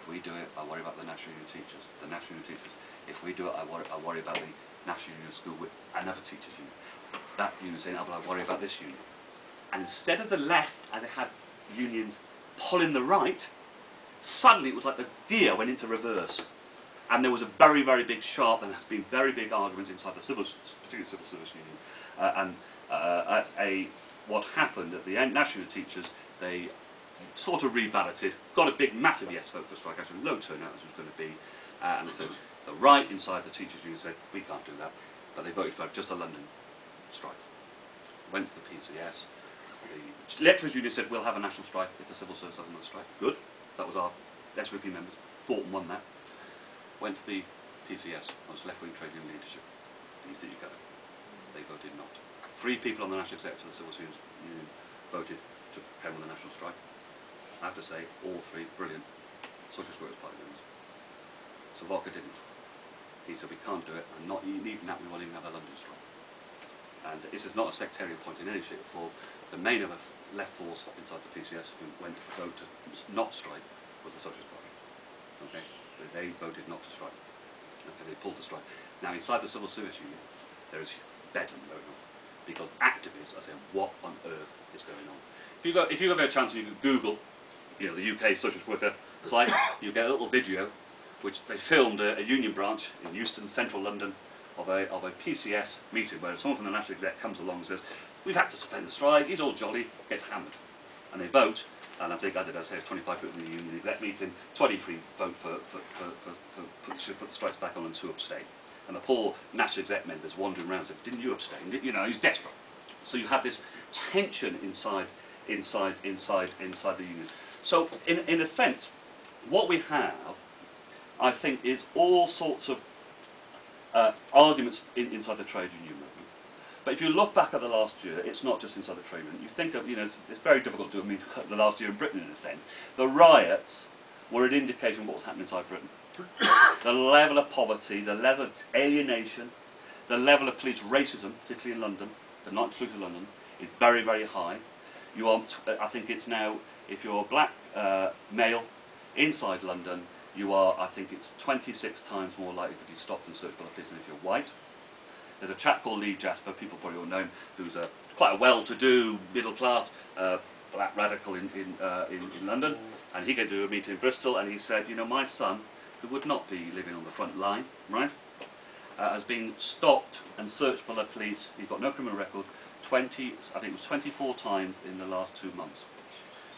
If we do it, I worry about the National Union teachers. The National Union teachers. If we do it, I worry about the National Union School with another teachers union. That union saying, oh, but I worry about this union. And instead of the left, as it had unions pulling the right, suddenly it was like the gear went into reverse. And there was a very, very big sharp, and there's been very big arguments inside the particularly civil service union. What happened at the end, National Union teachers, they sort of reballoted, got a big, massive yes vote for strike action, low turnout as it was going to be, and so the right inside the teachers union said, we can't do that, but they voted for just a London strike. Went to the PCS, the lecturers union said, we'll have a national strike if the civil service has another strike. Good, that was our SVP members, fought and won that. Went to the PCS, was left-wing trade union leadership, and you think you got it. They voted not. 3 people on the national executive of the civil service union voted to carry on the national strike. I have to say, all 3 brilliant Socialist Workers' Party members. So Volker didn't. He said we can't do it, and not even that we won't even have a London strike. And this is not a sectarian point in any shape or form. The main of a left force inside the PCS who went to vote to not strike was the Socialist Party. Okay, they voted not to strike. Okay, they pulled the strike. Now inside the civil service union, there is bedlam going on because activists are saying, what on earth is going on? If you have a chance, you can Google, the UK Socialist Worker site. You get a little video, which they filmed a union branch in Euston, central London, of a PCS meeting where someone from the National Exec comes along and says, we've had to suspend the strike, he's all jolly, gets hammered. And they vote, and I think, I don't know, say it's 25 people in the union exec meeting, 23 vote should put the strikes back on and 2 abstain. And the poor National Exec members wandering around and said, didn't you abstain? He's desperate. So you have this tension inside the union. So in a sense, what we have, I think, is all sorts of arguments inside the trade union movement. But if you look back at the last year, it's not just inside the trade union. You think of, it's very difficult to the last year in Britain in a sense. The riots were an indication of what was happening inside Britain. The level of poverty, the level of alienation, the level of police racism, particularly in London, but not exclusively London, is very, very high. You are, I think it's now, if you're a black male inside London, you are, I think it's 26 times more likely to be stopped and searched by the police than if you're white. There's a chap called Lee Jasper, people probably all know him, who's quite a well-to-do, middle-class black radical in London, and he came to a meeting in Bristol, and he said, my son, who would not be living on the front line, right, has been stopped and searched by the police. He's got no criminal record, I think it was 24 times in the last 2 months.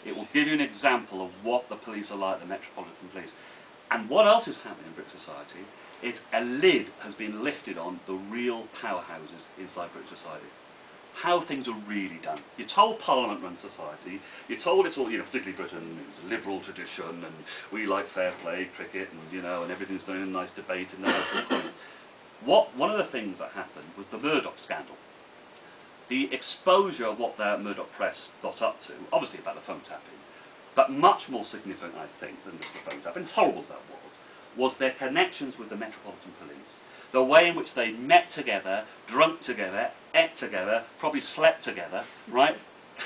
It will give you an example of what the police are like, the Metropolitan Police. And what else is happening in British society is a lid has been lifted on the real powerhouses inside British society. How things are really done. You're told Parliament runs society, you're told it's all, particularly Britain, it's a liberal tradition, and we like fair play, cricket, and and everything's done in a nice debate and that sort of thing. One of the things that happened was the Murdoch scandal. The exposure of what the Murdoch press got up to, obviously about the phone tapping, but much more significant, I think, than just the phone tapping, horrible as that was their connections with the Metropolitan Police. The way in which they met together, drunk together, ate together, probably slept together, right?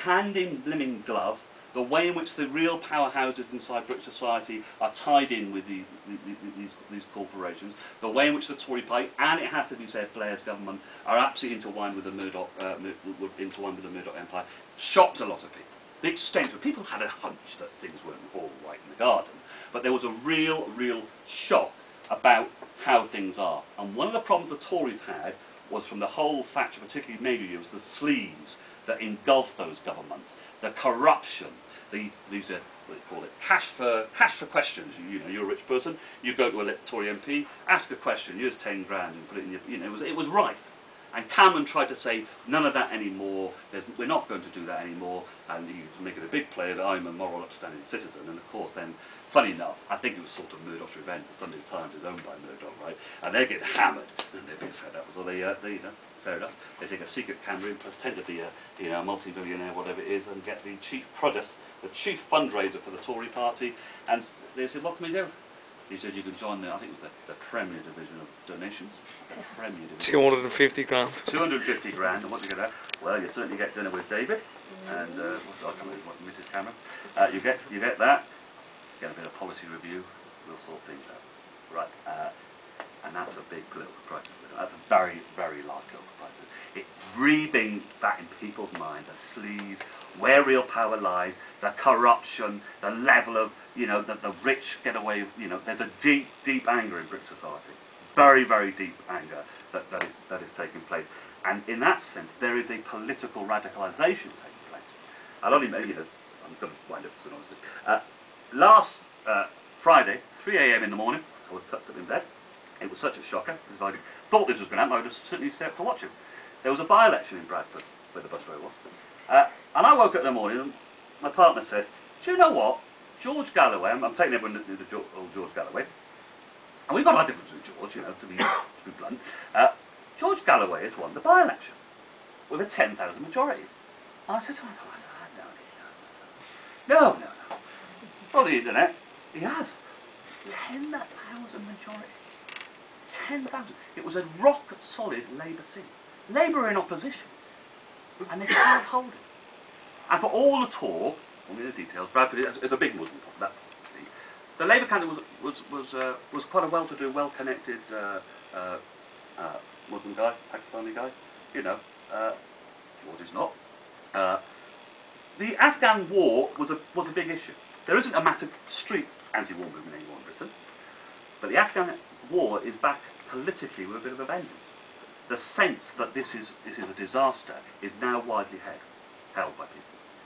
Hand in blimmin' glove. The way in which the real powerhouses inside British society are tied in with these corporations. The way in which the Tory party, and it has to be said, Blair's government, are absolutely intertwined with the Murdoch, empire, shocked a lot of people. The extent of people had a hunch that things weren't all right in the garden, but there was a real shock about how things are. And one of the problems the Tories had was from the whole Thatcher, particularly major years, the sleaze that engulfed those governments, the corruption, these are, what do you call it, cash for questions. You're a rich person, you go to a Tory MP, ask a question, here's 10 grand and put it in your, it was rife. And Cameron tried to say, none of that anymore, we're not going to do that anymore, and he was making a big play that I'm a moral upstanding citizen, and of course then, funny enough, I think it was sort of Murdoch's revenge. The Sunday Times is owned by Murdoch, right? And they get hammered, and they're being fed up. So they fair enough, they take a secret camera and pretend to be a multi-billionaire, whatever it is, and get the chief produce, the chief fundraiser for the Tory party, and they said, what can we do? He said you can join I think it was the Premier Division of Donations. Premier Division. 250 grand. 250 grand, and what do you get out? Well, you certainly get dinner with David, and Mrs. Cameron. You get that, get a bit of policy review, we'll sort things out. Right, and that's a big political crisis. That's a very, very large political crisis. It breathing that in people's mind, the sleaze, where real power lies, the corruption, the level of, you know, that the rich get away, you know, there's a deep, deep anger in British society. Very, very deep anger that is taking place. And in that sense, there is a political radicalisation taking place. I'll only make, you know, I'm going to wind up soon, honestly. Last Friday, 3 a.m. in the morning, I was tucked up in bed. It was such a shocker, because I thought this was going to happen, I would have certainly stayed up to watch it. There was a by-election in Bradford, where the bus road was. And I woke up in the morning, and my partner said, do you know what? George Galloway, I'm taking everyone to the old George Galloway, and we've got our differences with George, you know, to be blunt. George Galloway has won the by-election with a 10,000 majority. And I said to my partner, no. On the internet, he has. 10,000 majority. 10,000. It was a rock-solid Labour seat. Labour are in opposition, and they can't hold it. And for all the talk, all the details, Bradford is a big Muslim that seat. The Labour candidate was quite a well-to-do, well-connected Muslim guy, Pakistani guy. You know, George is not. The Afghan war was a big issue. There isn't a massive street anti-war movement anymore in Britain, but the Afghan war is back politically with a bit of a vengeance. The sense that this is a disaster is now widely held by people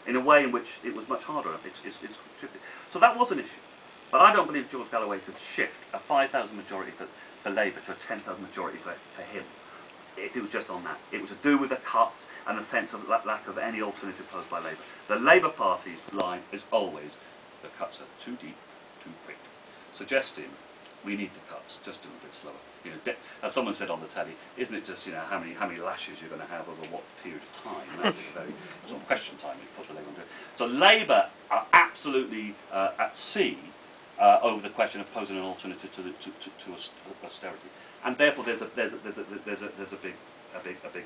in a way in which it was much harder. It's shifted. So that was an issue, but I don't believe George Galloway could shift a 5,000 majority for Labour to a 10,000 majority for him. It was just on that. It was to do with the cuts and the sense of lack of any alternative posed by Labour. The Labour Party's line is always, the cuts are too deep, too quick, suggesting we need the cuts, just do a bit slower. You know, as someone said on the telly, isn't it just, you know, how many lashes you're going to have over what period of time? That's a very sort of question time you put the Labour on it. So Labour are absolutely at sea over the question of posing an alternative to austerity. And therefore, there's a big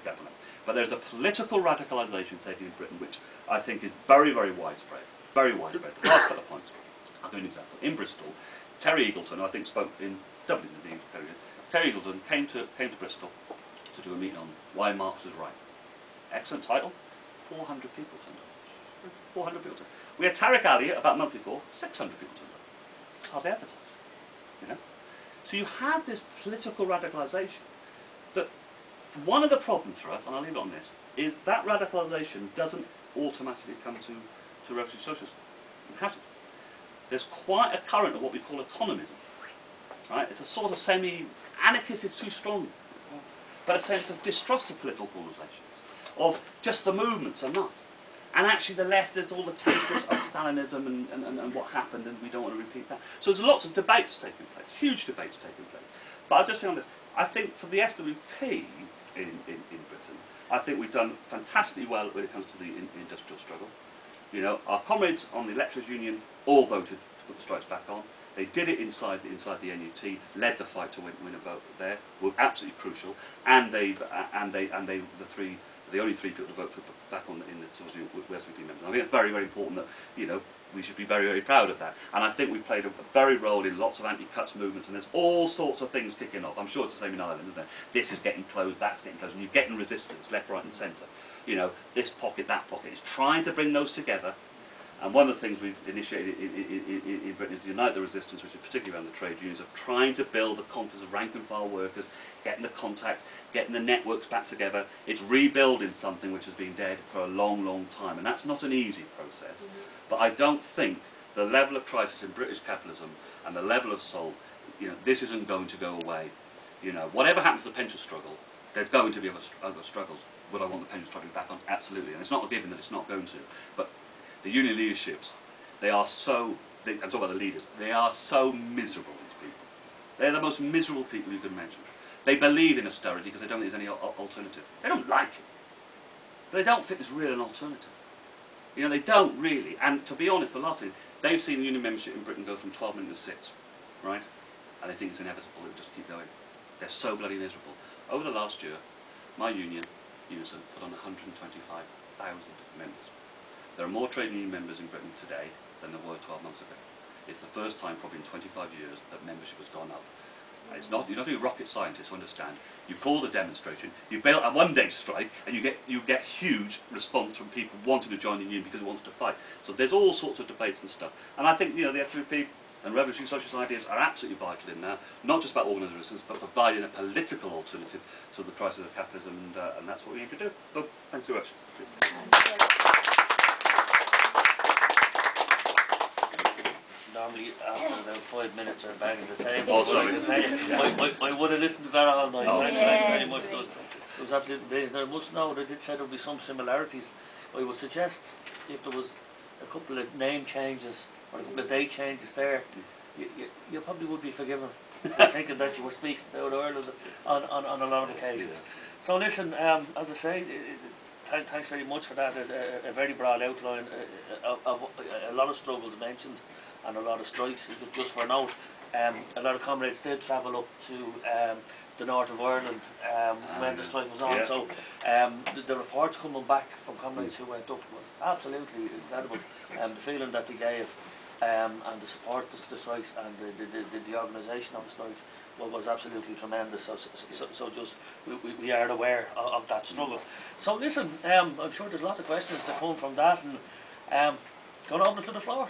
gap on it. But there's a political radicalisation taking in Britain, which I think is very, very widespread. Very widespread. The last couple of points. I'll give you an example. In Bristol, Terry Eagleton, who I think spoke in Dublin, Terry Eagleton came to Bristol to do a meeting on why Marx was right. Excellent title. 400 people turned up. 400 people turned up. We had Tariq Ali about a month before. 600 people turned up. It's hardly advertised. You know. So you have this political radicalisation that one of the problems for us, and I'll leave it on this, is that radicalisation doesn't automatically come to revolutionary socialism. It hasn't. There's quite a current of what we call autonomism. Right? It's a sort of semi-anarchist is too strong, but a sense of distrust of political organisations, of just the movement's enough. And actually the left, there's all the takers of Stalinism and what happened, and we don't want to repeat that. So there's lots of debates taking place, huge debates taking place. But I'll just be honest, I think for the SWP in Britain, I think we've done fantastically well when it comes to the industrial struggle. You know, our comrades on the Lecturers' Union all voted to put the strikes back on. They did it inside the NUT, led the fight to win a vote there, were absolutely crucial, and the only three people to vote for back on in the SWP members. I think it's very, very important that, you know, we should be very, very proud of that. And I think we've played a very role in lots of anti-cuts movements, and there's all sorts of things kicking off. I'm sure it's the same in Ireland, isn't it? This is getting closed, that's getting closed, and you're getting resistance left, right and centre. You know, this pocket, that pocket. It's trying to bring those together. And one of the things we've initiated in Britain is Unite the Resistance, which is particularly around the trade unions, of trying to build the confidence of rank and file workers, getting the contacts, getting the networks back together. It's rebuilding something which has been dead for a long, long time. And that's not an easy process. But I don't think the level of crisis in British capitalism and the level of assault, you know, this isn't going to go away. You know, whatever happens to the pension struggle, there's going to be other struggles. Would I want the pension struggle back on? Absolutely. And it's not a given that it's not going to. But the union leaderships, they are so, I'm talking about the leaders, they are so miserable, these people. They're the most miserable people you can imagine. They believe in austerity because they don't think there's any alternative. They don't like it. But they don't think there's really an alternative. You know, they don't really. And to be honest, the last thing, they've seen union membership in Britain go from 12 million to 6, right? And they think it's inevitable, it'll just keep going. They're so bloody miserable. Over the last year, my union, Unison, put on 125,000 members. There are more trade union members in Britain today than there were 12 months ago. It's the first time probably in 25 years that membership has gone up. And it's not, you're not a rocket scientist to understand. You call the demonstration, you bail a one-day strike, and you get huge response from people wanting to join the union because it wants to fight. So there's all sorts of debates and stuff. And I think, you know, the FWP and revolutionary socialist ideas are absolutely vital in that, not just about organising resistance, but providing a political alternative to the crisis of capitalism, and that's what we need to do. So, thanks very much. Normally, after about 5 minutes, they're banging the table. Oh, sorry. I would have listened to that all night. Oh. Thanks very much. It was absolutely brilliant. I must know, they did say there would be some similarities. I would suggest if there was a couple of name changes or a couple of date changes there, you probably would be forgiven. Thinking that you were speaking about Ireland on a lot of occasions. Yeah. So listen, as I say, thanks very much for that. A very broad outline of a lot of struggles mentioned and a lot of strikes. Just for a note, a lot of comrades did travel up to the north of Ireland when the strike was on. Yeah. So the reports coming back from comrades who went up was absolutely incredible. The feeling that they gave and the support the strikes and the organisation of the strikes was absolutely tremendous. So just we are aware of that struggle. So listen, I'm sure there's lots of questions to come from that, and going to open it to the floor.